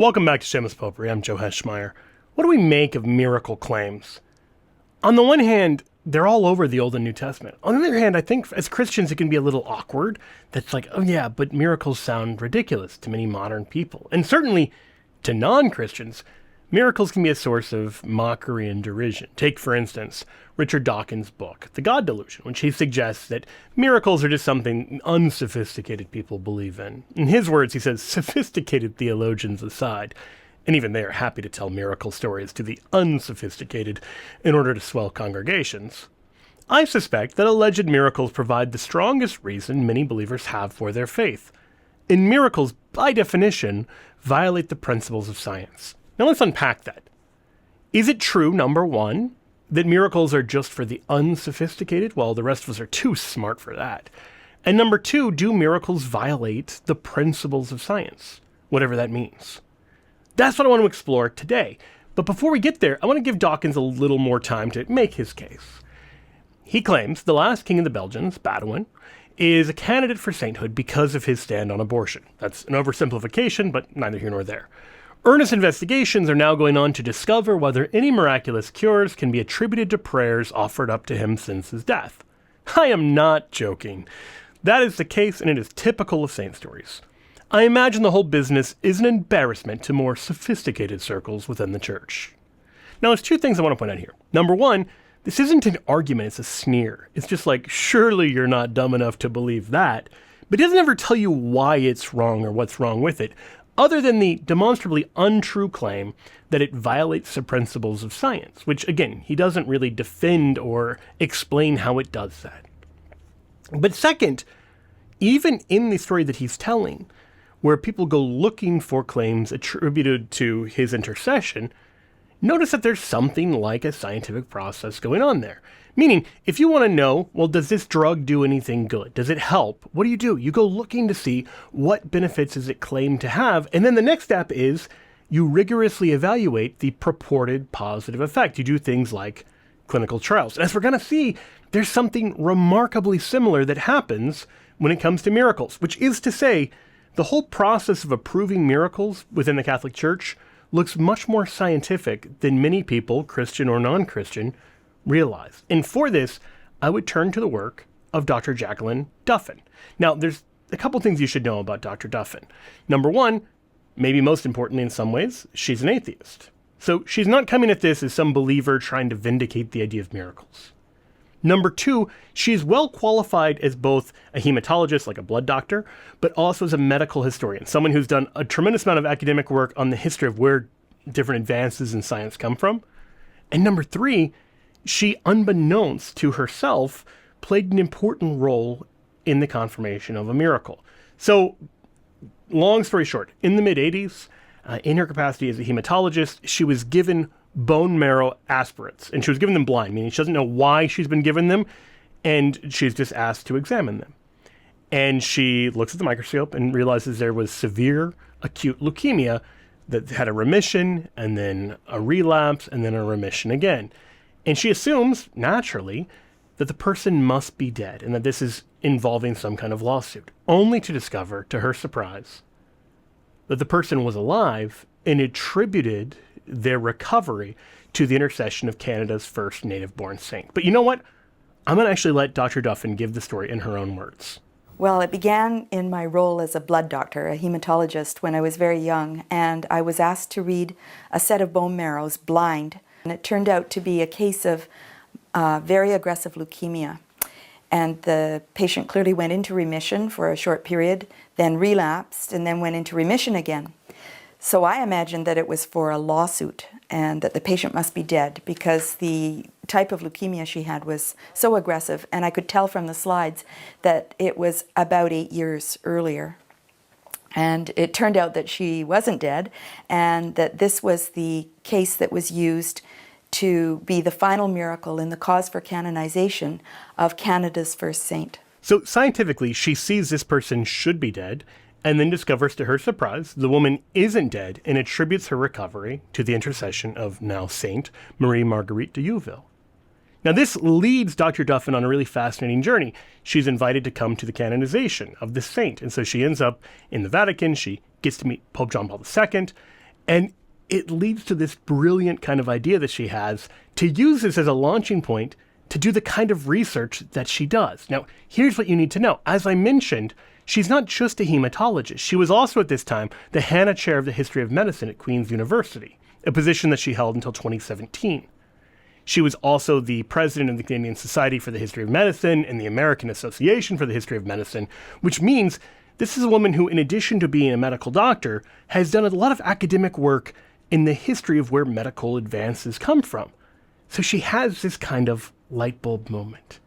Welcome back to Shameless Popery. I'm Joe Heschmeyer. What do we make of miracle claims? On the one hand, they're all over the Old and New Testament. On the other hand, I think as Christians it can be a little awkward. That's like, oh yeah, but miracles sound ridiculous to many modern people. And certainly to non-Christians, miracles can be a source of mockery and derision. Take, for instance, Richard Dawkins' book, The God Delusion, which he suggests that miracles are just something unsophisticated people believe in. In his words, he says, sophisticated theologians aside, and even they are happy to tell miracle stories to the unsophisticated in order to swell congregations. I suspect that alleged miracles provide the strongest reason many believers have for their faith. And miracles, by definition, violate the principles of science. Now let's unpack that. Is it true, number one, that miracles are just for the unsophisticated? Well, the rest of us are too smart for that. And number two, do miracles violate the principles of science? Whatever that means. That's what I want to explore today. But before we get there, I want to give Dawkins a little more time to make his case. He claims the last king of the Belgians, Baudouin, is a candidate for sainthood because of his stand on abortion. That's an oversimplification, but neither here nor there. Earnest investigations are now going on to discover whether any miraculous cures can be attributed to prayers offered up to him since his death. I am not joking. That is the case, and it is typical of saint stories. I imagine the whole business is an embarrassment to more sophisticated circles within the church. Now, there's two things I want to point out here. Number one, this isn't an argument, it's a sneer. It's just like, surely you're not dumb enough to believe that, but it doesn't ever tell you why it's wrong or what's wrong with it, other than the demonstrably untrue claim that it violates the principles of science, which, again, he doesn't really defend or explain how it does that. But second, even in the story that he's telling, where people go looking for claims attributed to his intercession, notice that there's something like a scientific process going on there. Meaning, if you want to know, well, does this drug do anything good? Does it help? What do? You go looking to see what benefits is it claimed to have, and then the next step is you rigorously evaluate the purported positive effect. You do things like clinical trials. And as we're going to see, there's something remarkably similar that happens when it comes to miracles, which is to say, the whole process of approving miracles within the Catholic Church looks much more scientific than many people, Christian or non-Christian, realize. And for this, I would turn to the work of Dr. Jacqueline Duffin. Now, there's a couple things you should know about Dr. Duffin. Number one, maybe most importantly in some ways, she's an atheist. So she's not coming at this as some believer trying to vindicate the idea of miracles. Number two, she's well qualified as both a hematologist, like a blood doctor, but also as a medical historian, someone who's done a tremendous amount of academic work on the history of where different advances in science come from. And number three, she, unbeknownst to herself, played an important role in the confirmation of a miracle. So, long story short, in the mid-'80s, in her capacity as a hematologist, she was given bone marrow aspirates, and she was given them blind, meaning she doesn't know why she's been given them, and she's just asked to examine them. And she looks at the microscope and realizes there was severe acute leukemia that had a remission, and then a relapse, and then a remission again. And she assumes, naturally, that the person must be dead and that this is involving some kind of lawsuit, only to discover, to her surprise, that the person was alive and attributed their recovery to the intercession of Canada's first native-born saint. But you know what? I'm going to actually let Dr. Duffin give the story in her own words. Well, it began in my role as a blood doctor, a hematologist, when I was very young, and I was asked to read a set of bone marrows blind. And it turned out to be a case of very aggressive leukemia. And the patient clearly went into remission for a short period, then relapsed, and then went into remission again. So I imagined that it was for a lawsuit and that the patient must be dead because the type of leukemia she had was so aggressive, and I could tell from the slides that it was about 8 years earlier. And it turned out that she wasn't dead, and that this was the case that was used to be the final miracle in the cause for canonization of Canada's first saint. So scientifically, she sees this person should be dead, and then discovers to her surprise the woman isn't dead, and attributes her recovery to the intercession of now Saint Marie Marguerite de Youville. Now this leads Dr. Duffin on a really fascinating journey. She's invited to come to the canonization of this saint, and so she ends up in the Vatican. She gets to meet Pope John Paul II, And it leads to this brilliant kind of idea that she has to use this as a launching point to do the kind of research that she does. Now, here's what you need to know. As I mentioned, she's not just a hematologist. She was also at this time the Hanna Chair of the History of Medicine at Queen's University, a position that she held until 2017. She was also the president of the Canadian Society for the History of Medicine and the American Association for the History of Medicine, which means this is a woman who, in addition to being a medical doctor, has done a lot of academic work in the history of where medical advances come from. So she has this kind of light bulb moment.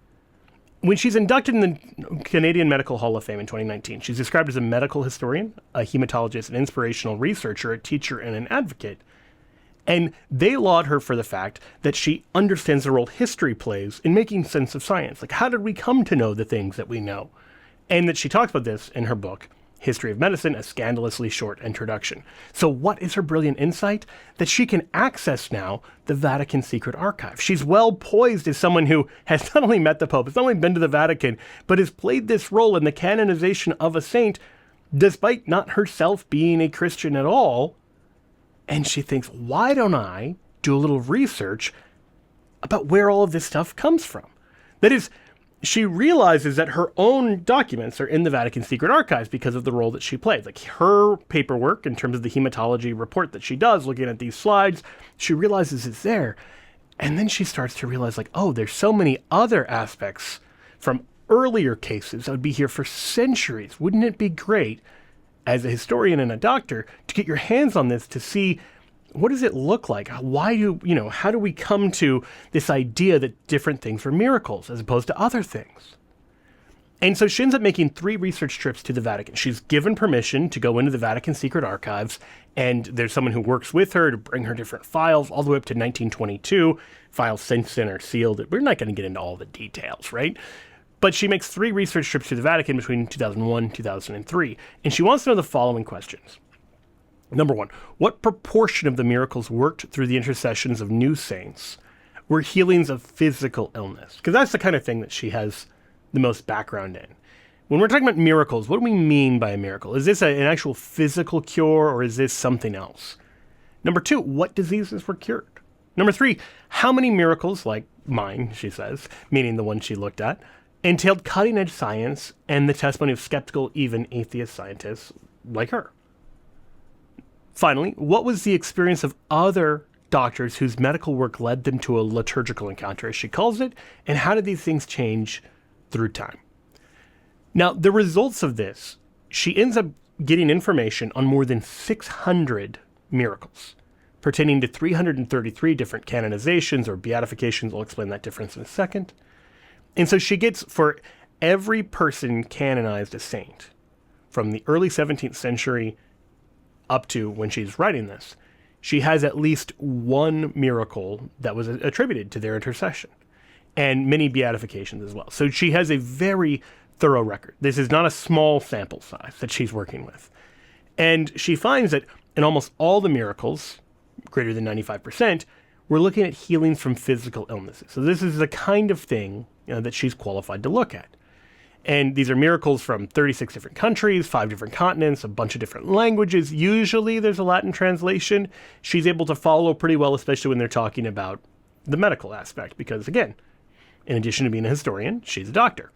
When she's inducted in the Canadian Medical Hall of Fame in 2019, she's described as a medical historian, a hematologist, an inspirational researcher, a teacher, and an advocate. And they laud her for the fact that she understands the role history plays in making sense of science. Like, how did we come to know the things that we know? And that she talks about this in her book, History of Medicine, a scandalously short introduction. So what is her brilliant insight? That she can access now the Vatican Secret Archive. She's well poised as someone who has not only met the Pope, has not only been to the Vatican, but has played this role in the canonization of a saint, despite not herself being a Christian at all. And she thinks, why don't I do a little research about where all of this stuff comes from? That is, she realizes that her own documents are in the Vatican Secret Archives because of the role that she played. Like her paperwork in terms of the hematology report that she does, looking at these slides, she realizes it's there. And then she starts to realize, like, oh, there's so many other aspects from earlier cases that would be here for centuries. Wouldn't it be great, as a historian and a doctor, to get your hands on this to see what does it look like? Why do, how do we come to this idea that different things were miracles as opposed to other things? And so she ends up making 3 research trips to the Vatican. She's given permission to go into the Vatican Secret Archives, and there's someone who works with her to bring her different files all the way up to 1922, files since then are sealed. We're not going to get into all the details, right? But she makes 3 research trips to the Vatican between 2001 and 2003, and she wants to know the following questions. Number 1, what proportion of the miracles worked through the intercessions of new saints were healings of physical illness? Because that's the kind of thing that she has the most background in. When we're talking about miracles, what do we mean by a miracle? Is this an actual physical cure, or is this something else? Number 2, what diseases were cured? Number 3, how many miracles, like mine, she says, meaning the one she looked at, entailed cutting-edge science and the testimony of skeptical, even atheist scientists like her? Finally, what was the experience of other doctors whose medical work led them to a liturgical encounter, as she calls it, and how did these things change through time? Now, the results of this, she ends up getting information on more than 600 miracles, pertaining to 333 different canonizations or beatifications. I'll explain that difference in a second. And so she gets, for every person canonized a saint, from the early 17th century up to when she's writing this, she has at least one miracle that was attributed to their intercession, and many beatifications as well. So she has a very thorough record. This is not a small sample size that she's working with. And she finds that in almost all the miracles, greater than 95%, we're looking at healings from physical illnesses. So this is the kind of thing that she's qualified to look at. And these are miracles from 36 different countries, 5 different continents, a bunch of different languages. Usually there's a Latin translation. She's able to follow pretty well, especially when they're talking about the medical aspect, because again, in addition to being a historian, she's a doctor.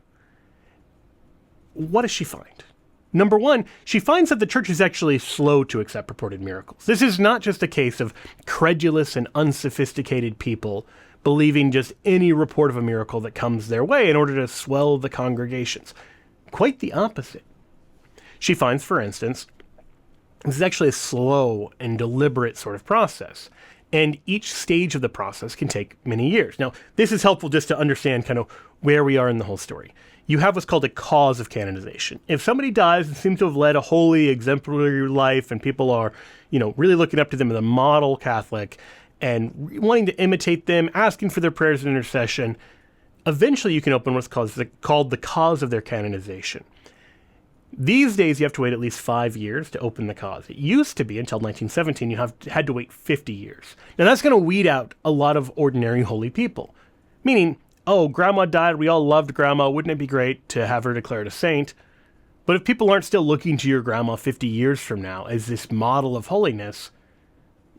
What does she find? Number 1, she finds that the church is actually slow to accept purported miracles. This is not just a case of credulous and unsophisticated people believing just any report of a miracle that comes their way in order to swell the congregations. Quite the opposite. She finds, for instance, this is actually a slow and deliberate sort of process, and each stage of the process can take many years. Now, this is helpful just to understand kind of where we are in the whole story. You have what's called a cause of canonization. If somebody dies and seems to have led a holy, exemplary life, and people are, really looking up to them as a model Catholic, and wanting to imitate them, asking for their prayers and intercession, eventually you can open what's called the cause of their canonization. These days, you have to wait at least 5 years to open the cause. It used to be, until 1917, you had to wait 50 years. Now, that's going to weed out a lot of ordinary holy people. Meaning, oh, grandma died, we all loved grandma, wouldn't it be great to have her declared a saint? But if people aren't still looking to your grandma 50 years from now as this model of holiness,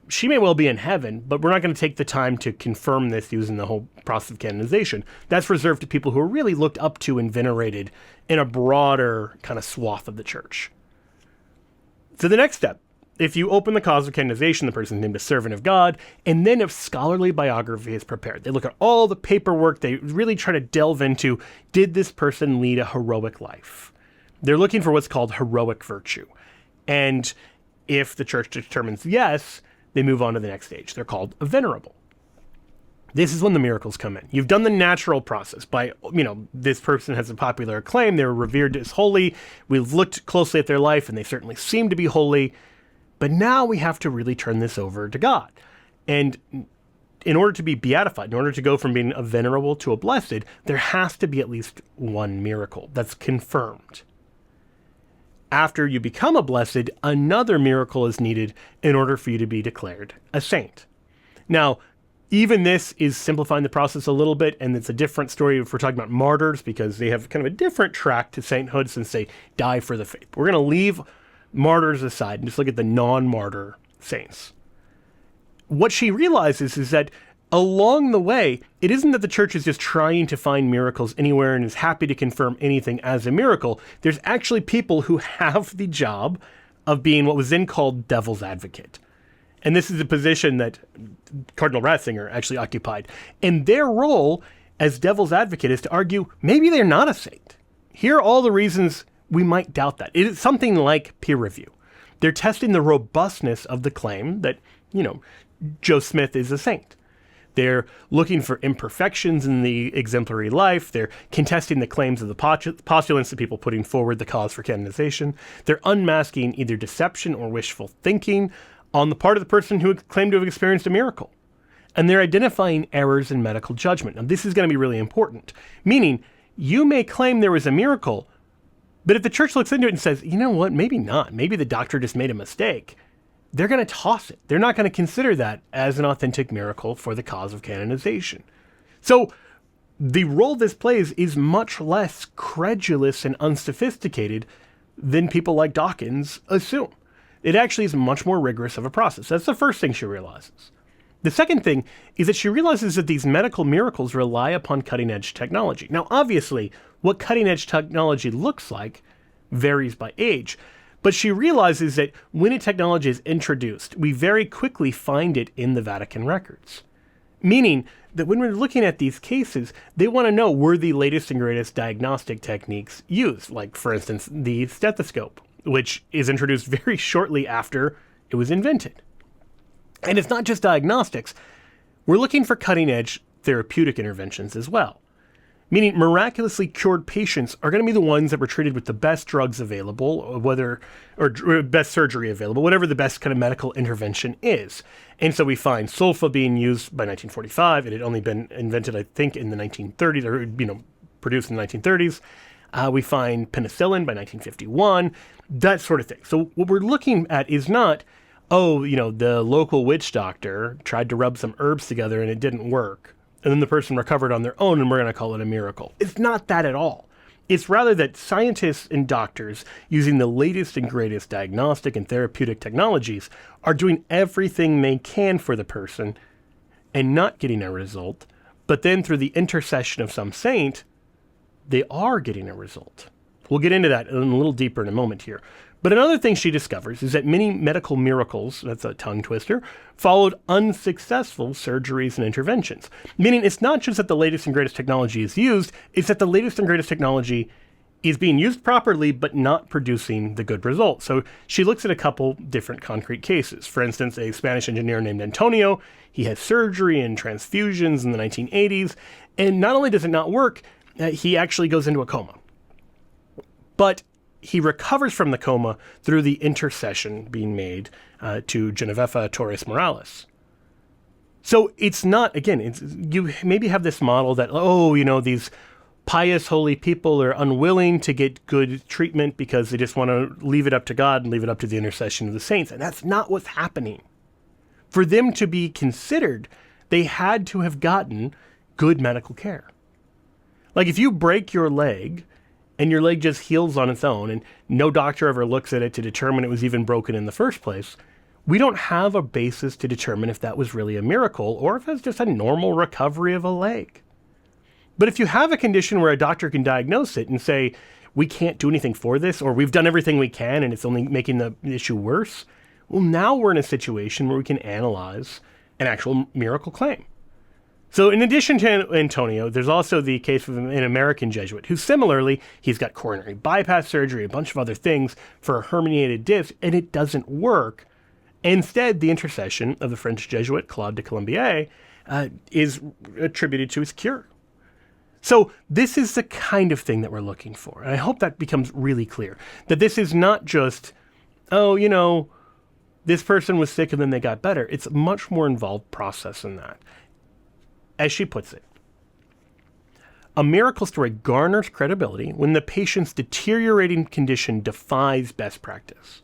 she may well be in heaven, but we're not going to take the time to confirm this using the whole process of canonization. That's reserved to people who are really looked up to and venerated in a broader kind of swath of the church. So the next step, if you open the cause of canonization, the person's named a servant of God, and then if scholarly biography is prepared, they look at all the paperwork, they really try to delve into, did this person lead a heroic life? They're looking for what's called heroic virtue. And if the church determines yes, they move on to the next stage. They're called a venerable. This is when the miracles come in. You've done the natural process by, this person has a popular acclaim, they're revered as holy, we've looked closely at their life, and they certainly seem to be holy. But now we have to really turn this over to God. And in order to be beatified, in order to go from being a venerable to a blessed, there has to be at least one miracle that's confirmed. After you become a blessed, another miracle is needed in order for you to be declared a saint. Now, even this is simplifying the process a little bit, and it's a different story if we're talking about martyrs, because they have kind of a different track to sainthood since they die for the faith. We're going to leave martyrs aside and just look at the non-martyr saints. What she realizes is that along the way, it isn't that the church is just trying to find miracles anywhere and is happy to confirm anything as a miracle. There's actually people who have the job of being what was then called devil's advocate. And this is a position that Cardinal Ratzinger actually occupied. And their role as devil's advocate is to argue maybe they're not a saint. Here are all the reasons we might doubt that. It is something like peer review. They're testing the robustness of the claim that, Joe Smith is a saint. They're looking for imperfections in the exemplary life. They're contesting the claims of the postulants, the people putting forward the cause for canonization. They're unmasking either deception or wishful thinking on the part of the person who claimed to have experienced a miracle. And they're identifying errors in medical judgment. Now, this is going to be really important, meaning you may claim there was a miracle, but if the church looks into it and says, you know what, maybe not, maybe the doctor just made a mistake, they're going to toss it. They're not going to consider that as an authentic miracle for the cause of canonization. So the role this plays is much less credulous and unsophisticated than people like Dawkins assume. It actually is much more rigorous of a process. That's the first thing she realizes. The second thing is that she realizes that these medical miracles rely upon cutting-edge technology. Now, obviously, what cutting-edge technology looks like varies by age, but she realizes that when a technology is introduced, we very quickly find it in the Vatican records. Meaning that when we're looking at these cases, they want to know, were the latest and greatest diagnostic techniques used? Like, for instance, the stethoscope, which is introduced very shortly after it was invented. And it's not just diagnostics. We're looking for cutting-edge therapeutic interventions as well. Meaning miraculously cured patients are going to be the ones that were treated with the best drugs available, or best surgery available, whatever the best kind of medical intervention is. And so we find sulfa being used by 1945. It had only been invented, I think, in the 1930s, or produced in the 1930s. We find penicillin by 1951, that sort of thing. So what we're looking at is not, the local witch doctor tried to rub some herbs together and it didn't work, and then the person recovered on their own and we're going to call it a miracle. It's not that at all. It's rather that scientists and doctors, using the latest and greatest diagnostic and therapeutic technologies, are doing everything they can for the person and not getting a result, but then through the intercession of some saint, they are getting a result. We'll get into that a little deeper in a moment here. But another thing she discovers is that many medical miracles, that's a tongue twister, followed unsuccessful surgeries and interventions. Meaning it's not just that the latest and greatest technology is used, it's that the latest and greatest technology is being used properly but not producing the good results. So she looks at a couple different concrete cases. For instance, a Spanish engineer named Antonio, he has surgery and transfusions in the 1980s, and not only does it not work, he actually goes into a coma. But he recovers from the coma through the intercession being made to Genevieve Torres Morales. So it's not, again, you maybe have this model that, these pious, holy people are unwilling to get good treatment because they just want to leave it up to God and leave it up to the intercession of the saints. And that's not what's happening. For them to be considered, they had to have gotten good medical care. Like if you break your leg and your leg just heals on its own and no doctor ever looks at it to determine it was even broken in the first place, we don't have a basis to determine if that was really a miracle or if it's just a normal recovery of a leg. But if you have a condition where a doctor can diagnose it and say, we can't do anything for this, or we've done everything we can and it's only making the issue worse, well, now we're in a situation where we can analyze an actual miracle claim. So in addition to Antonio, there's also the case of an American Jesuit who similarly, he's got coronary bypass surgery, a bunch of other things for a herniated disc, and it doesn't work. Instead, the intercession of the French Jesuit Claude de Colombier is attributed to his cure. So this is the kind of thing that we're looking for. And I hope that becomes really clear, that this is not just, this person was sick and then they got better. It's a much more involved process than that. As she puts it, a miracle story garners credibility when the patient's deteriorating condition defies best practice.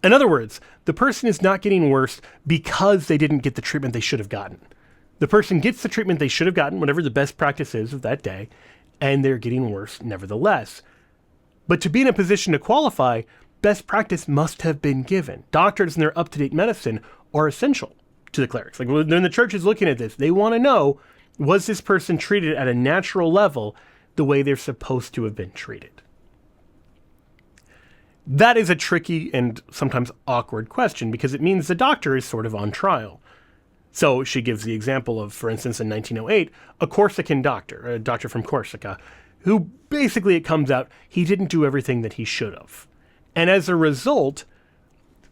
In other words, the person is not getting worse because they didn't get the treatment they should have gotten. The person gets the treatment they should have gotten, whatever the best practice is of that day, and they're getting worse nevertheless. But to be in a position to qualify, best practice must have been given. Doctors and their up-to-date medicine are essential to the clerics. Like when the church is looking at this, they want to know, was this person treated at a natural level the way they're supposed to have been treated? That is a tricky and sometimes awkward question because it means the doctor is sort of on trial. So she gives the example of, for instance, in 1908, a Corsican doctor, a doctor from Corsica, who basically it comes out he didn't do everything that he should have. And as a result,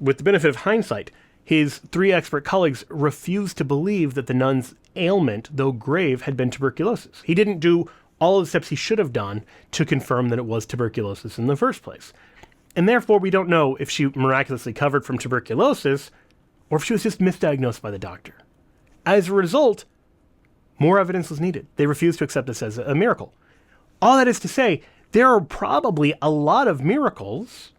with the benefit of hindsight, his 3 expert colleagues refused to believe that the nun's ailment, though grave, had been tuberculosis. He didn't do all of the steps he should have done to confirm that it was tuberculosis in the first place. And therefore, we don't know if she miraculously recovered from tuberculosis or if she was just misdiagnosed by the doctor. As a result, more evidence was needed. They refused to accept this as a miracle. All that is to say, there are probably a lot of miracles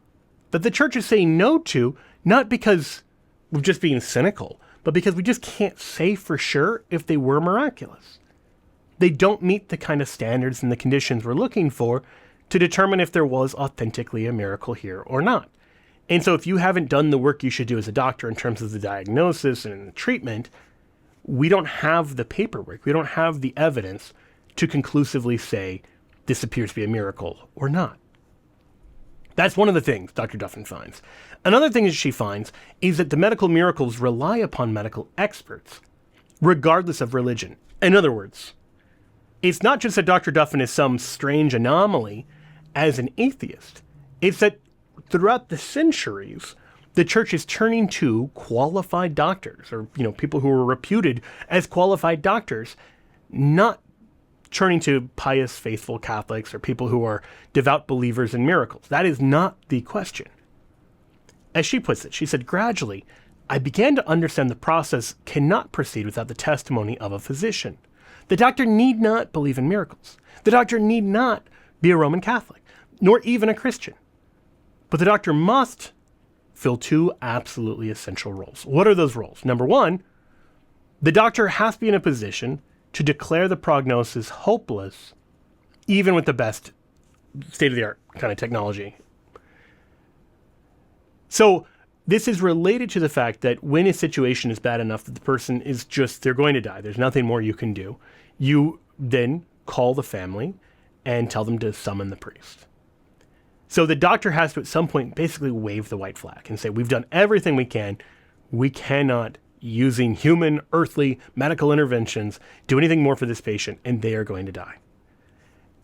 that the church is saying no to, not because we're just being cynical, but because we just can't say for sure if they were miraculous. They don't meet the kind of standards and the conditions we're looking for to determine if there was authentically a miracle here or not. And so if you haven't done the work you should do as a doctor in terms of the diagnosis and the treatment, we don't have the paperwork, we don't have the evidence to conclusively say this appears to be a miracle or not. That's one of the things Dr. Duffin finds. Another thing that she finds is that the medical miracles rely upon medical experts, regardless of religion. In other words, it's not just that Dr. Duffin is some strange anomaly as an atheist. It's that throughout the centuries, the church is turning to qualified doctors, or people who are reputed as qualified doctors, not turning to pious, faithful Catholics or people who are devout believers in miracles. That is not the question. As she puts it, she said, gradually, I began to understand the process cannot proceed without the testimony of a physician. The doctor need not believe in miracles. The doctor need not be a Roman Catholic, nor even a Christian. But the doctor must fill 2 absolutely essential roles. What are those roles? Number 1, the doctor has to be in a position to declare the prognosis hopeless, even with the best state-of-the-art kind of technology. So this is related to the fact that when a situation is bad enough that the person is they're going to die, there's nothing more you can do, you then call the family and tell them to summon the priest. So the doctor has to at some point basically wave the white flag and say, we've done everything we can. We cannot, using human, earthly, medical interventions, do anything more for this patient, and they are going to die.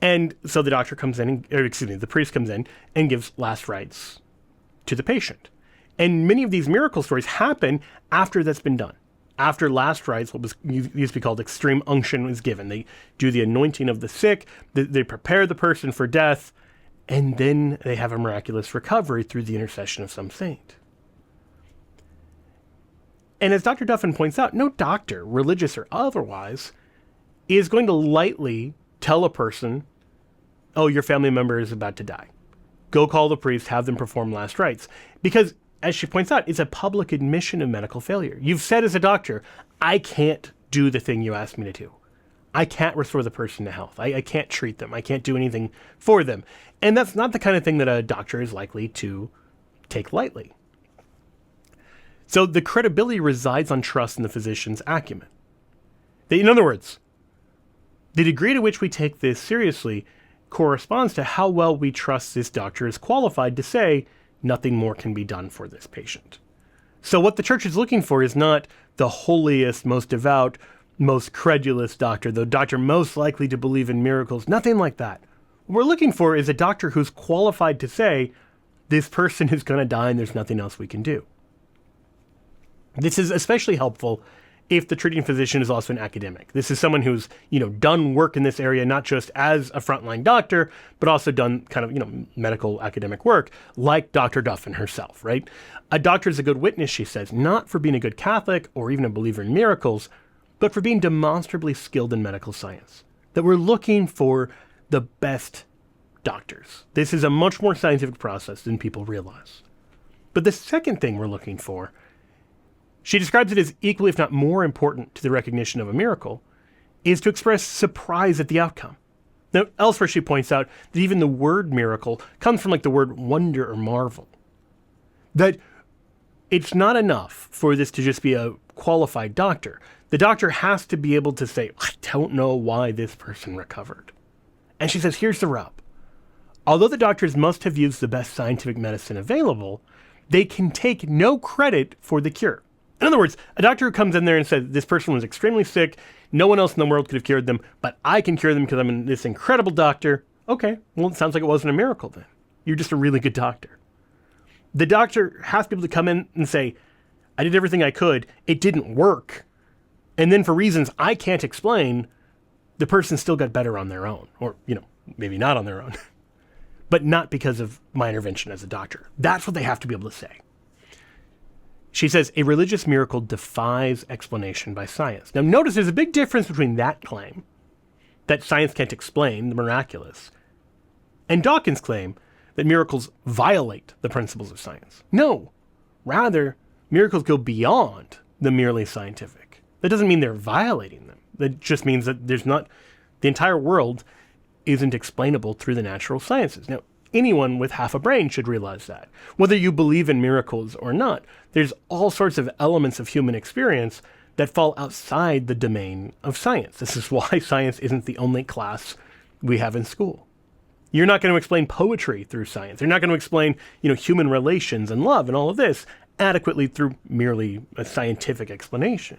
And so the doctor comes in, the priest comes in and gives last rites to the patient. And many of these miracle stories happen after that's been done. After last rites, what used to be called extreme unction is given. They do the anointing of the sick, they prepare the person for death, and then they have a miraculous recovery through the intercession of some saint. And as Dr. Duffin points out, no doctor, religious or otherwise, is going to lightly tell a person, oh, your family member is about to die. Go call the priest, have them perform last rites. Because, as she points out, it's a public admission of medical failure. You've said as a doctor, I can't do the thing you asked me to do. I can't restore the person to health. I can't treat them. I can't do anything for them. And that's not the kind of thing that a doctor is likely to take lightly. So the credibility resides on trust in the physician's acumen. In other words, the degree to which we take this seriously corresponds to how well we trust this doctor is qualified to say nothing more can be done for this patient. So what the church is looking for is not the holiest, most devout, most credulous doctor, the doctor most likely to believe in miracles, nothing like that. What we're looking for is a doctor who's qualified to say, this person is going to die and there's nothing else we can do. This is especially helpful if the treating physician is also an academic. This is someone who's, done work in this area, not just as a frontline doctor, but also done kind of, medical academic work, like Dr. Duffin herself, right? A doctor is a good witness, she says, not for being a good Catholic or even a believer in miracles, but for being demonstrably skilled in medical science. That we're looking for the best doctors. This is a much more scientific process than people realize. But the second thing we're looking for, she describes it as equally, if not more important to the recognition of a miracle, is to express surprise at the outcome. Now, elsewhere she points out that even the word miracle comes from the word wonder or marvel. That it's not enough for this to just be a qualified doctor. The doctor has to be able to say, I don't know why this person recovered. And she says, here's the rub. Although the doctors must have used the best scientific medicine available, they can take no credit for the cure. In other words, a doctor who comes in there and says, this person was extremely sick, no one else in the world could have cured them, but I can cure them because I'm this incredible doctor. Okay, well, it sounds like it wasn't a miracle then. You're just a really good doctor. The doctor has to be able to come in and say, I did everything I could, it didn't work. And then for reasons I can't explain, the person still got better on their own. Or, maybe not on their own. But not because of my intervention as a doctor. That's what they have to be able to say. She says, a religious miracle defies explanation by science. Now notice there's a big difference between that claim, that science can't explain the miraculous, and Dawkins' claim that miracles violate the principles of science. No, rather, miracles go beyond the merely scientific. That doesn't mean they're violating them. That just means that the entire world isn't explainable through the natural sciences. Now, anyone with half a brain should realize that. Whether you believe in miracles or not, there's all sorts of elements of human experience that fall outside the domain of science. This is why science isn't the only class we have in school. You're not going to explain poetry through science. You're not going to explain, human relations and love and all of this adequately through merely a scientific explanation.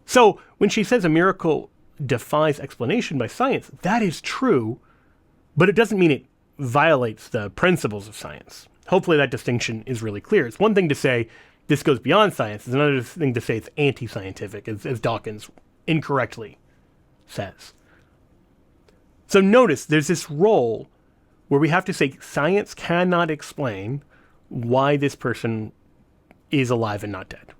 So when she says a miracle defies explanation by science, that is true, but it doesn't mean it violates the principles of science. Hopefully that distinction is really clear. It's one thing to say this goes beyond science. It's another thing to say it's anti-scientific, as Dawkins incorrectly says. So notice there's this role where we have to say science cannot explain why this person is alive and not dead.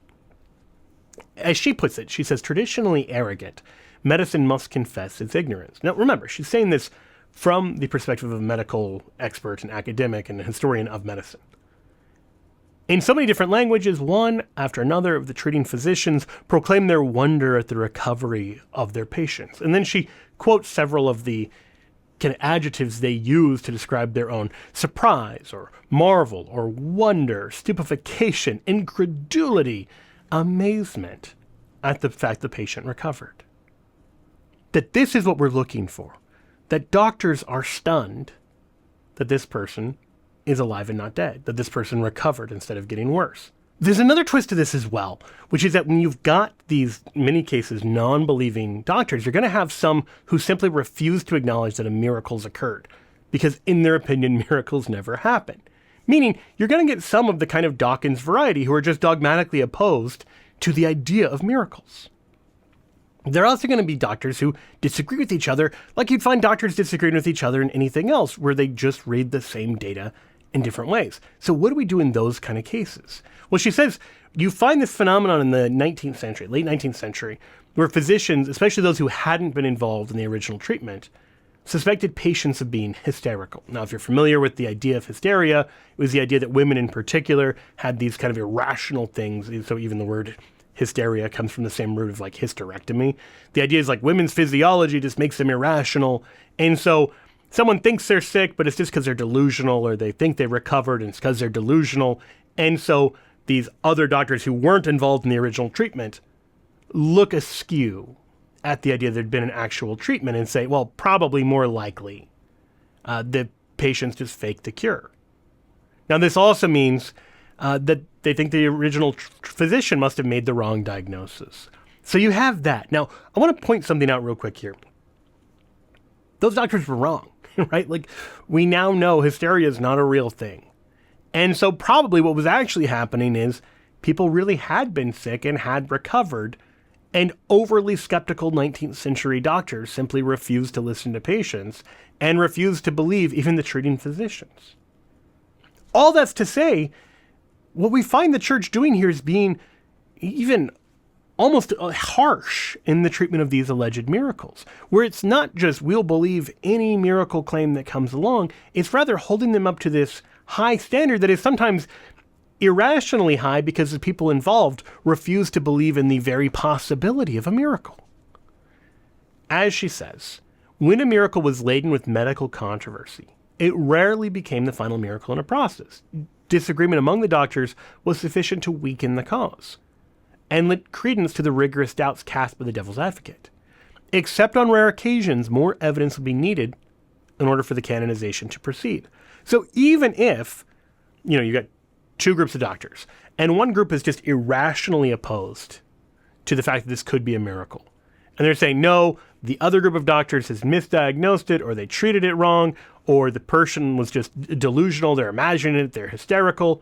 As she puts it, she says, traditionally arrogant, medicine must confess its ignorance. Now remember, she's saying this from the perspective of a medical expert and academic and a historian of medicine. In so many different languages, one after another of the treating physicians proclaim their wonder at the recovery of their patients. And then she quotes several of the kind of adjectives they use to describe their own surprise or marvel or wonder, stupefaction, incredulity, amazement at the fact the patient recovered. That this is what we're looking for. That doctors are stunned that this person is alive and not dead, that this person recovered instead of getting worse. There's another twist to this as well, which is that when you've got these, in many cases, non-believing doctors, you're going to have some who simply refuse to acknowledge that a miracle's occurred, because in their opinion, miracles never happen. Meaning, you're going to get some of the kind of Dawkins variety who are just dogmatically opposed to the idea of miracles. There are also going to be doctors who disagree with each other, like you'd find doctors disagreeing with each other in anything else, where they just read the same data in different ways. So what do we do in those kind of cases? Well, she says you find this phenomenon in the 19th century, late 19th century, where physicians, especially those who hadn't been involved in the original treatment, suspected patients of being hysterical. Now, if you're familiar with the idea of hysteria, it was the idea that women in particular had these kind of irrational things. So even the word hysteria comes from the same root of hysterectomy. The idea is women's physiology just makes them irrational. And so someone thinks they're sick, but it's just because they're delusional, or they think they recovered and it's because they're delusional. And so these other doctors who weren't involved in the original treatment look askew at the idea there'd been an actual treatment and say, well, probably more likely the patients just faked the cure. Now, this also means that they think the original physician must have made the wrong diagnosis. So you have that. Now, I want to point something out real quick here. Those doctors were wrong, right? Like, we now know hysteria is not a real thing. And so probably what was actually happening is people really had been sick and had recovered, and overly skeptical 19th century doctors simply refused to listen to patients and refused to believe even the treating physicians. All that's to say, what we find the church doing here is being even almost harsh in the treatment of these alleged miracles, where it's not just we'll believe any miracle claim that comes along, it's rather holding them up to this high standard that is sometimes irrationally high because the people involved refuse to believe in the very possibility of a miracle. As she says, when a miracle was laden with medical controversy, it rarely became the final miracle in a process. Disagreement among the doctors was sufficient to weaken the cause and lent credence to the rigorous doubts cast by the devil's advocate. Except on rare occasions, more evidence would be needed in order for the canonization to proceed. So even if, you got two groups of doctors, and one group is just irrationally opposed to the fact that this could be a miracle, and they're saying, no, the other group of doctors has misdiagnosed it, or they treated it wrong, or the person was just delusional, they're imagining it, they're hysterical.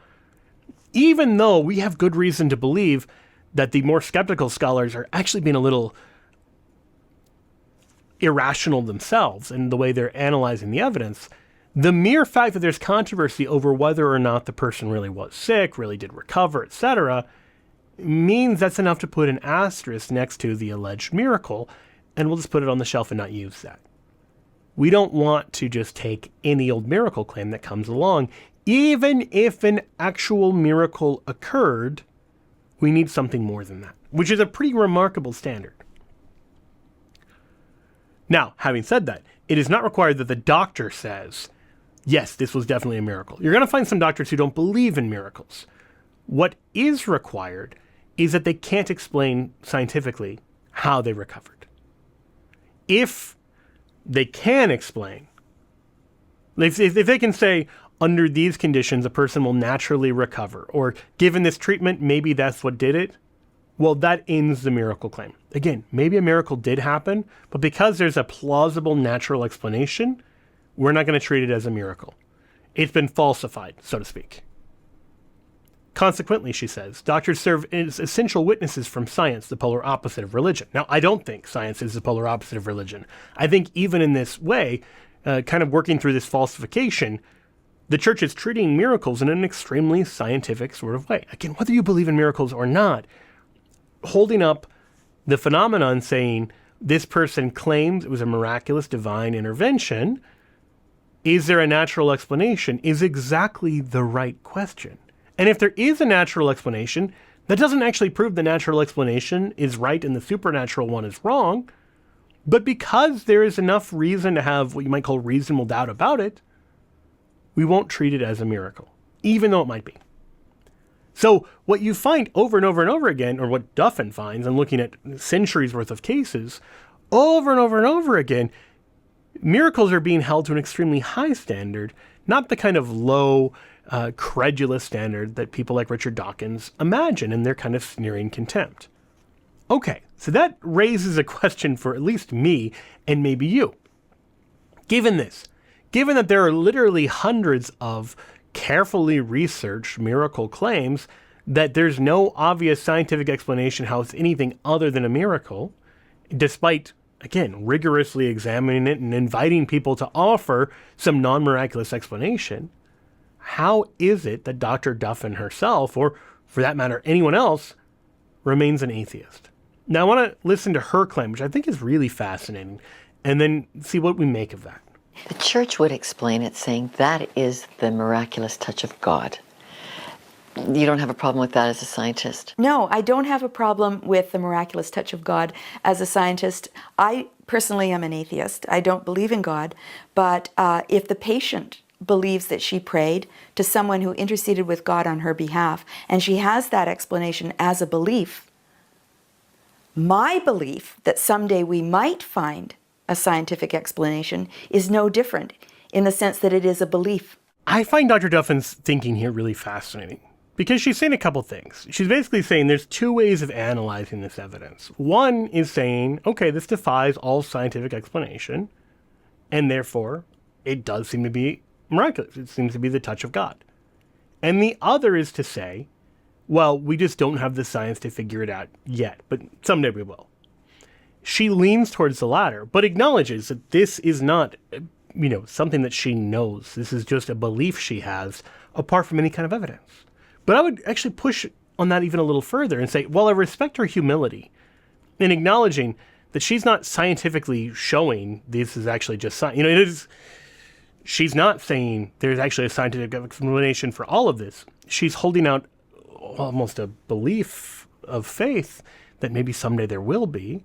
Even though we have good reason to believe that the more skeptical scholars are actually being a little irrational themselves in the way they're analyzing the evidence, the mere fact that there's controversy over whether or not the person really was sick, really did recover, etc., means that's enough to put an asterisk next to the alleged miracle, and we'll just put it on the shelf and not use that. We don't want to just take any old miracle claim that comes along. Even if an actual miracle occurred, we need something more than that, which is a pretty remarkable standard. Now, having said that, it is not required that the doctor says, yes, this was definitely a miracle. You're going to find some doctors who don't believe in miracles. What is required is that they can't explain scientifically how they recovered. If they can explain, if they can say, under these conditions, a person will naturally recover, or given this treatment, maybe that's what did it, well, that ends the miracle claim. Again, maybe a miracle did happen, but because there's a plausible natural explanation, we're not going to treat it as a miracle. It's been falsified, so to speak. Consequently, she says, doctors serve as essential witnesses from science, the polar opposite of religion. Now, I don't think science is the polar opposite of religion. I think even in this way, kind of working through this falsification, the church is treating miracles in an extremely scientific sort of way. Again, whether you believe in miracles or not, holding up the phenomenon saying this person claims it was a miraculous divine intervention, is there a natural explanation, is exactly the right question. And if there is a natural explanation, that doesn't actually prove the natural explanation is right and the supernatural one is wrong. But because there is enough reason to have what you might call reasonable doubt about it, we won't treat it as a miracle, even though it might be. So what you find over and over and over again, or what Duffin finds, and looking at centuries worth of cases, over and over and over again, miracles are being held to an extremely high standard, not the kind of low, credulous standard that people like Richard Dawkins imagine in their kind of sneering contempt. Okay, so that raises a question for at least me and maybe you. Given that there are literally hundreds of carefully researched miracle claims that there's no obvious scientific explanation how it's anything other than a miracle, despite, again, rigorously examining it and inviting people to offer some non-miraculous explanation, how is it that Dr. Duffin herself, or for that matter, anyone else, remains an atheist? Now, I want to listen to her claim, which I think is really fascinating, and then see what we make of that. The church would explain it saying that is the miraculous touch of God. You don't have a problem with that as a scientist? No, I don't have a problem with the miraculous touch of God as a scientist. I personally am an atheist. I don't believe in God. But if the patient believes that she prayed to someone who interceded with God on her behalf, and she has that explanation as a belief. My belief that someday we might find a scientific explanation is no different in the sense that it is a belief. I find Dr. Duffin's thinking here really fascinating because she's saying a couple things. She's basically saying there's two ways of analyzing this evidence. One is saying, okay, this defies all scientific explanation, and therefore it does seem to be miraculous. It seems to be the touch of God. And the other is to say, well, we just don't have the science to figure it out yet, but someday we will. She leans towards the latter, but acknowledges that this is not, something that she knows. This is just a belief she has, apart from any kind of evidence. But I would actually push on that even a little further and say, well, I respect her humility in acknowledging that she's not scientifically showing this is actually just science. She's not saying there's actually a scientific explanation for all of this. She's holding out almost a belief of faith that maybe someday there will be.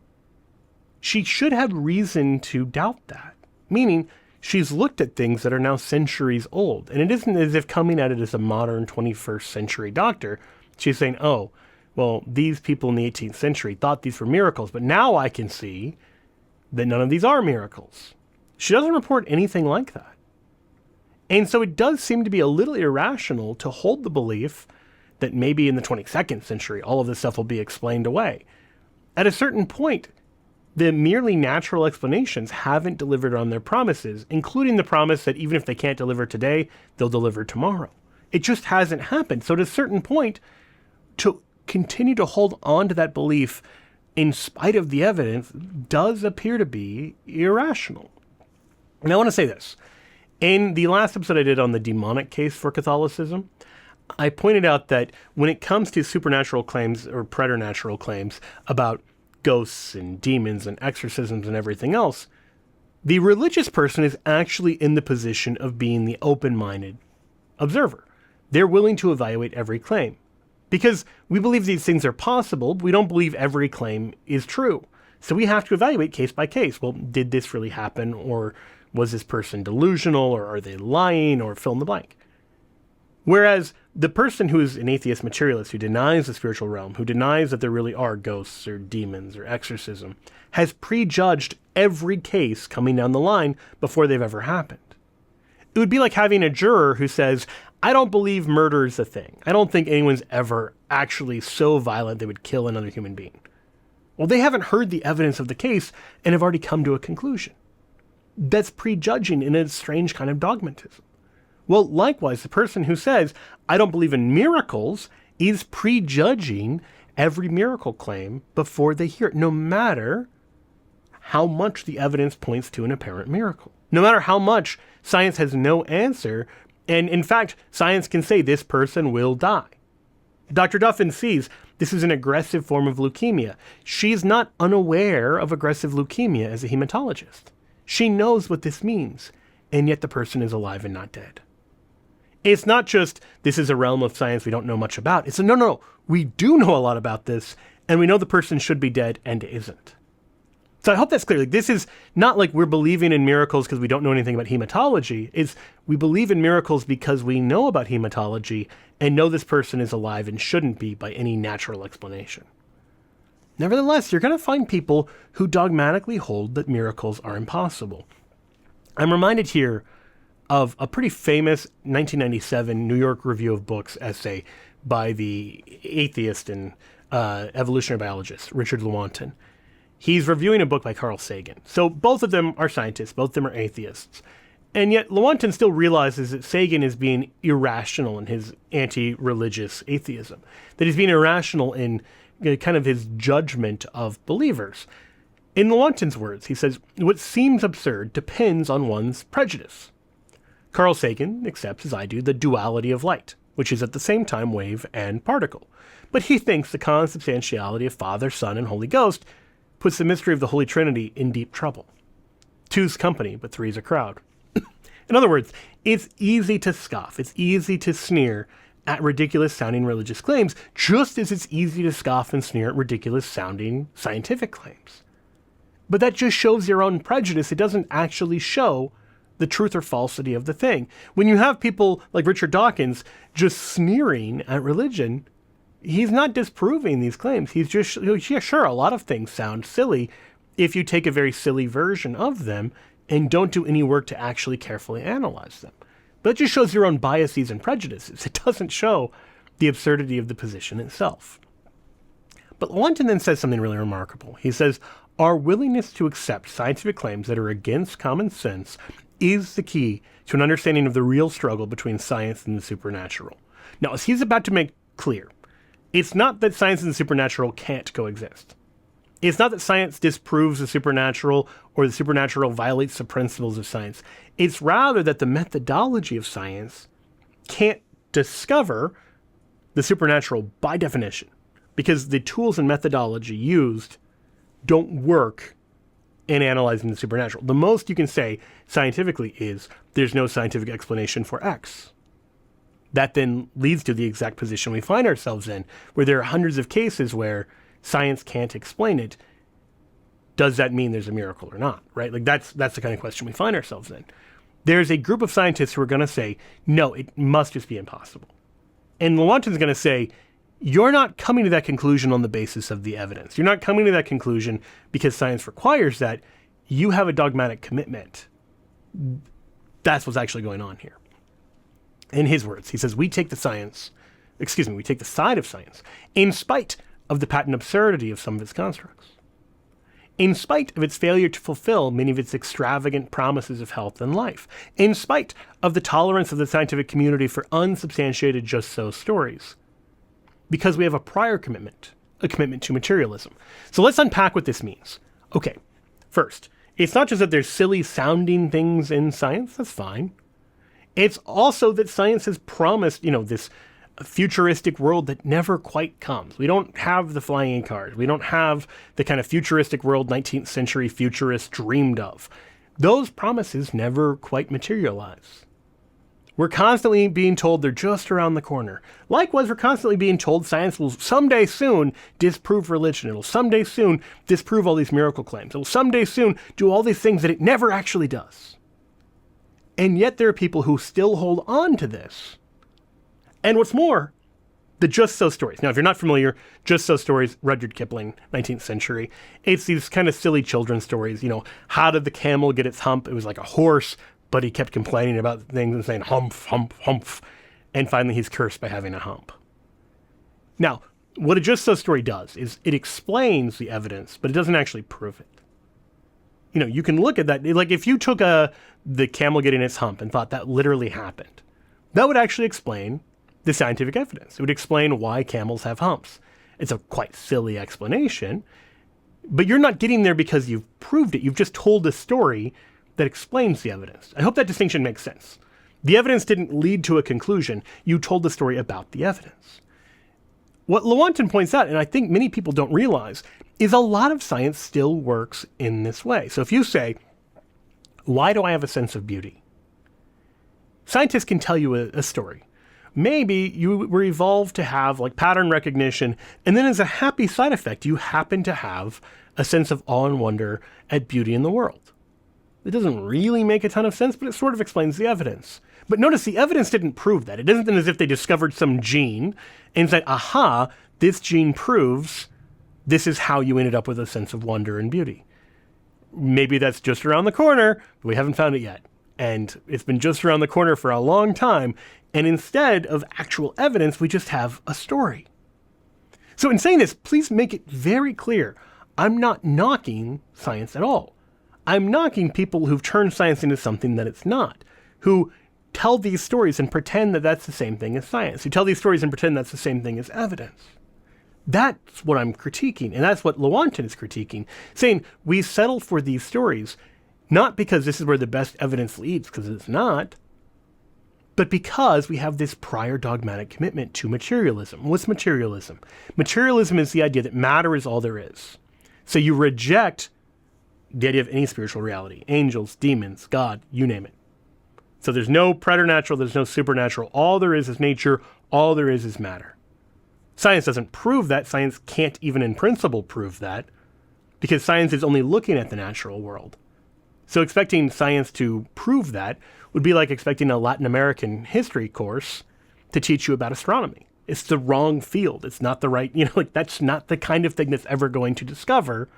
She should have reason to doubt that, meaning she's looked at things that are now centuries old. And it isn't as if coming at it as a modern 21st century doctor, she's saying, oh, well, these people in the 18th century thought these were miracles, but now I can see that none of these are miracles. She doesn't report anything like that. And so it does seem to be a little irrational to hold the belief that maybe in the 22nd century, all of this stuff will be explained away. At a certain point, the merely natural explanations haven't delivered on their promises, including the promise that even if they can't deliver today, they'll deliver tomorrow. It just hasn't happened. So at a certain point, to continue to hold on to that belief in spite of the evidence does appear to be irrational. And I want to say this. In the last episode I did on the demonic case for Catholicism, I pointed out that when it comes to supernatural claims or preternatural claims about ghosts and demons and exorcisms and everything else, the religious person is actually in the position of being the open-minded observer. They're willing to evaluate every claim. Because we believe these things are possible, but we don't believe every claim is true. So we have to evaluate case by case. Well, did this really happen? Or was this person delusional? Or are they lying? Or fill in the blank. Whereas the person who is an atheist materialist, who denies the spiritual realm, who denies that there really are ghosts or demons or exorcism, has prejudged every case coming down the line before they've ever happened. It would be like having a juror who says, I don't believe murder is a thing. I don't think anyone's ever actually so violent they would kill another human being. Well, they haven't heard the evidence of the case and have already come to a conclusion. That's prejudging in a strange kind of dogmatism. Well, likewise, the person who says, I don't believe in miracles, is prejudging every miracle claim before they hear it, no matter how much the evidence points to an apparent miracle. No matter how much science has no answer, and in fact, science can say this person will die. Dr. Duffin sees this is an aggressive form of leukemia. She's not unaware of aggressive leukemia as a hematologist. She knows what this means, and yet the person is alive and not dead. It's not just, this is a realm of science we don't know much about. It's no, we do know a lot about this, and we know the person should be dead and isn't. So I hope that's clear. Like, this is not like we're believing in miracles because we don't know anything about hematology. It's we believe in miracles because we know about hematology and know this person is alive and shouldn't be by any natural explanation. Nevertheless, you're going to find people who dogmatically hold that miracles are impossible. I'm reminded here of a pretty famous 1997 New York Review of Books essay by the atheist and evolutionary biologist, Richard Lewontin. He's reviewing a book by Carl Sagan. So both of them are scientists, both of them are atheists. And yet Lewontin still realizes that Sagan is being irrational in his anti-religious atheism, that he's being irrational in kind of his judgment of believers. In Lewontin's words, he says, what seems absurd depends on one's prejudice. Carl Sagan accepts, as I do, the duality of light, which is at the same time wave and particle. But he thinks the consubstantiality of Father, Son, and Holy Ghost puts the mystery of the Holy Trinity in deep trouble. Two's company, but three's a crowd. In other words, it's easy to scoff, it's easy to sneer at ridiculous-sounding religious claims, just as it's easy to scoff and sneer at ridiculous-sounding scientific claims. But that just shows your own prejudice. It doesn't actually show the truth or falsity of the thing. When you have people like Richard Dawkins just sneering at religion, he's not disproving these claims. He's just, yeah, sure, a lot of things sound silly if you take a very silly version of them and don't do any work to actually carefully analyze them. But it just shows your own biases and prejudices. It doesn't show the absurdity of the position itself. But Lewontin then says something really remarkable. He says, our willingness to accept scientific claims that are against common sense is the key to an understanding of the real struggle between science and the supernatural. Now, as he's about to make clear, it's not that science and the supernatural can't coexist. It's not that science disproves the supernatural or the supernatural violates the principles of science. It's rather that the methodology of science can't discover the supernatural by definition, because the tools and methodology used don't work in analyzing the supernatural. The most you can say scientifically is there's no scientific explanation for X. That then leads to the exact position we find ourselves in, where there are hundreds of cases where science can't explain it. Does that mean there's a miracle or not, right? Like that's the kind of question we find ourselves in. There's a group of scientists who are going to say, no, it must just be impossible. And Lewontin's going to say, you're not coming to that conclusion on the basis of the evidence. You're not coming to that conclusion because science requires that. You have a dogmatic commitment. That's what's actually going on here. In his words, he says, we take the side of science in spite of the patent absurdity of some of its constructs, in spite of its failure to fulfill many of its extravagant promises of health and life, in spite of the tolerance of the scientific community for unsubstantiated just-so stories, because we have a prior commitment, a commitment to materialism. So let's unpack what this means. Okay, first, it's not just that there's silly-sounding things in science, that's fine. It's also that science has promised, this futuristic world that never quite comes. We don't have the flying cars. We don't have the kind of futuristic world 19th century futurists dreamed of. Those promises never quite materialize. We're constantly being told they're just around the corner. Likewise, we're constantly being told science will someday soon disprove religion. It'll someday soon disprove all these miracle claims. It'll someday soon do all these things that it never actually does. And yet there are people who still hold on to this. And what's more, the just so stories. Now, if you're not familiar, just so stories, Rudyard Kipling, 19th century. It's these kind of silly children's stories. How did the camel get its hump? It was like a horse, but he kept complaining about things and saying humph, humph, humph. And finally, he's cursed by having a hump. Now, what a just so story does is it explains the evidence, but it doesn't actually prove it. You can look at that. Like if you took the camel getting its hump and thought that literally happened, that would actually explain the scientific evidence. It would explain why camels have humps. It's a quite silly explanation, but you're not getting there because you've proved it. You've just told a story that explains the evidence. I hope that distinction makes sense. The evidence didn't lead to a conclusion. You told the story about the evidence. What Lewontin points out, and I think many people don't realize, is a lot of science still works in this way. So if you say, why do I have a sense of beauty? Scientists can tell you a story. Maybe you were evolved to have like pattern recognition, and then as a happy side effect, you happen to have a sense of awe and wonder at beauty in the world. It doesn't really make a ton of sense, but it sort of explains the evidence. But notice the evidence didn't prove that. It isn't as if they discovered some gene and said, aha, this gene proves this is how you ended up with a sense of wonder and beauty. Maybe that's just around the corner, but we haven't found it yet. And it's been just around the corner for a long time. And instead of actual evidence, we just have a story. So in saying this, please make it very clear. I'm not knocking science at all. I'm knocking people who've turned science into something that it's not, who tell these stories and pretend that that's the same thing as science, who tell these stories and pretend that's the same thing as evidence. That's what I'm critiquing, and that's what Lewontin is critiquing, saying we settle for these stories not because this is where the best evidence leads, because it's not, but because we have this prior dogmatic commitment to materialism. What's materialism? Materialism is the idea that matter is all there is. So you reject the idea of any spiritual reality, angels, demons, God, you name it. So there's no preternatural, there's no supernatural. All there is nature, all there is matter. Science doesn't prove that. Science can't even in principle prove that, because science is only looking at the natural world. So expecting science to prove that would be like expecting a Latin American history course to teach you about astronomy. It's the wrong field. It's not the right, that's not the kind of thing that's ever going to discover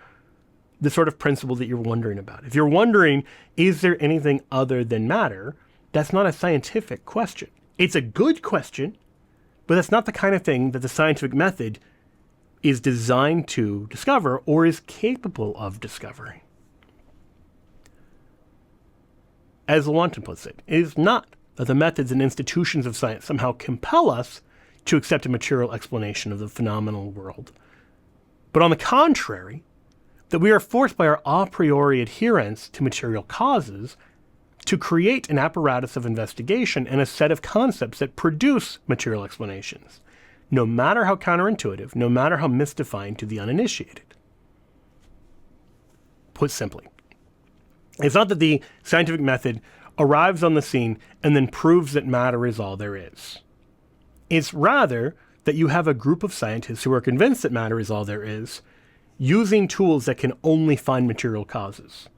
the sort of principle that you're wondering about. If you're wondering, is there anything other than matter? That's not a scientific question. It's a good question, but that's not the kind of thing that the scientific method is designed to discover or is capable of discovering. As Lewontin puts it is not that the methods and institutions of science somehow compel us to accept a material explanation of the phenomenal world, but on the contrary, that we are forced by our a priori adherence to material causes to create an apparatus of investigation and a set of concepts that produce material explanations, no matter how counterintuitive, no matter how mystifying to the uninitiated. Put simply, it's not that the scientific method arrives on the scene and then proves that matter is all there is. It's rather that you have a group of scientists who are convinced that matter is all there is, using tools that can only find material causes.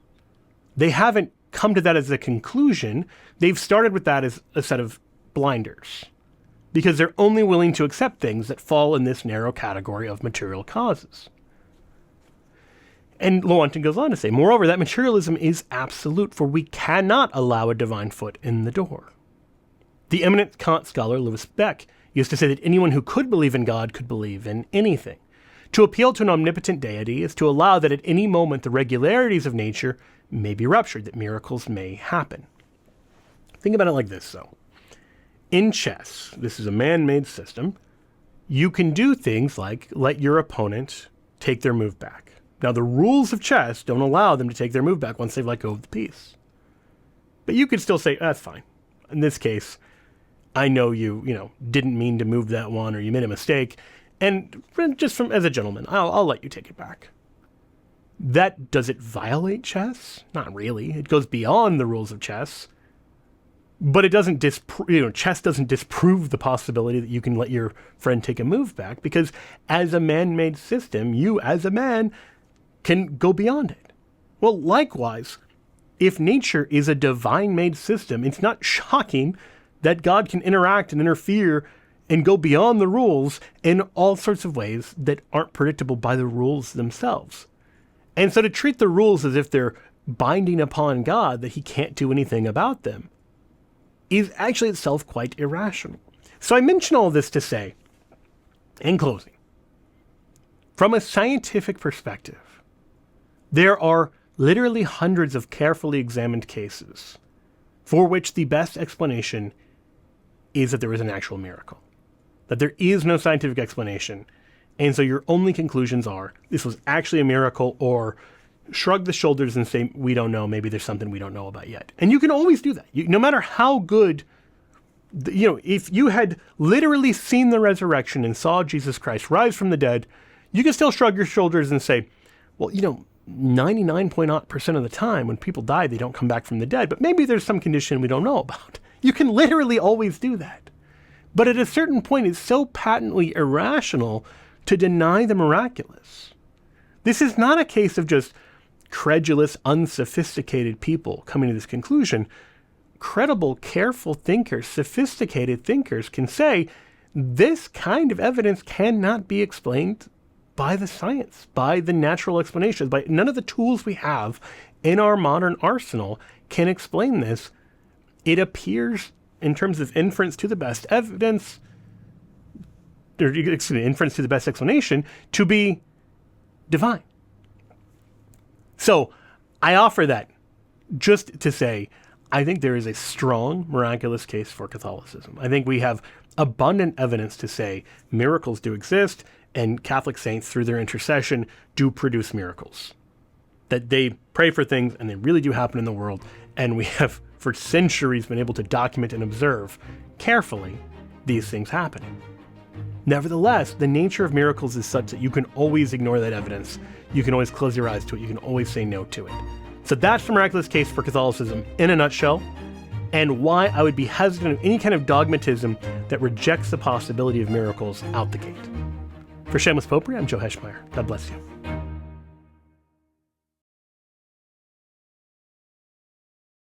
They haven't come to that as a conclusion. They've started with that as a set of blinders, because they're only willing to accept things that fall in this narrow category of material causes. And Lewontin goes on to say, moreover, that materialism is absolute, for we cannot allow a divine foot in the door. The eminent Kant scholar Louis Beck used to say that anyone who could believe in God could believe in anything. To appeal to an omnipotent deity is to allow that at any moment the regularities of nature may be ruptured, that miracles may happen. Think about it like this, though. In chess, this is a man-made system, you can do things like let your opponent take their move back. Now, the rules of chess don't allow them to take their move back once they've let go of the piece. But you could still say, that's fine. In this case, I know you didn't mean to move that one, or you made a mistake, and just as a gentleman, I'll let you take it back. Does it violate chess? Not really. It goes beyond the rules of chess. But it doesn't chess doesn't disprove the possibility that you can let your friend take a move back, because as a man-made system, you as a man can go beyond it. Well, likewise, if nature is a divine-made system, it's not shocking that God can interact and interfere and go beyond the rules in all sorts of ways that aren't predictable by the rules themselves. And so to treat the rules as if they're binding upon God, that he can't do anything about them, is actually itself quite irrational. So I mention all this to say, in closing, from a scientific perspective, there are literally hundreds of carefully examined cases for which the best explanation is that there is an actual miracle, that there is no scientific explanation, and so your only conclusions are this was actually a miracle, or shrug the shoulders and say, we don't know, maybe there's something we don't know about yet. And you can always do that. No matter how good, if you had literally seen the resurrection and saw Jesus Christ rise from the dead, you can still shrug your shoulders and say, well, 99.0% of the time when people die, they don't come back from the dead, but maybe there's some condition we don't know about. You can literally always do that. But at a certain point, it's so patently irrational to deny the miraculous. This is not a case of just credulous, unsophisticated people coming to this conclusion. Credible, careful thinkers, sophisticated thinkers can say this kind of evidence cannot be explained by the science, by the natural explanations, by none of the tools we have in our modern arsenal can explain this. It appears, in terms of inference to the best evidence, inference to the best explanation, to be divine. So I offer that just to say, I think there is a strong miraculous case for Catholicism. I think we have abundant evidence to say miracles do exist, and Catholic saints, through their intercession, do produce miracles. That they pray for things and they really do happen in the world, and we have for centuries been able to document and observe carefully these things happening. Nevertheless, the nature of miracles is such that you can always ignore that evidence. You can always close your eyes to it. You can always say no to it. So that's the miraculous case for Catholicism in a nutshell, and why I would be hesitant of any kind of dogmatism that rejects the possibility of miracles out the gate. For Shameless Popery, I'm Joe Heschmeyer. God bless you.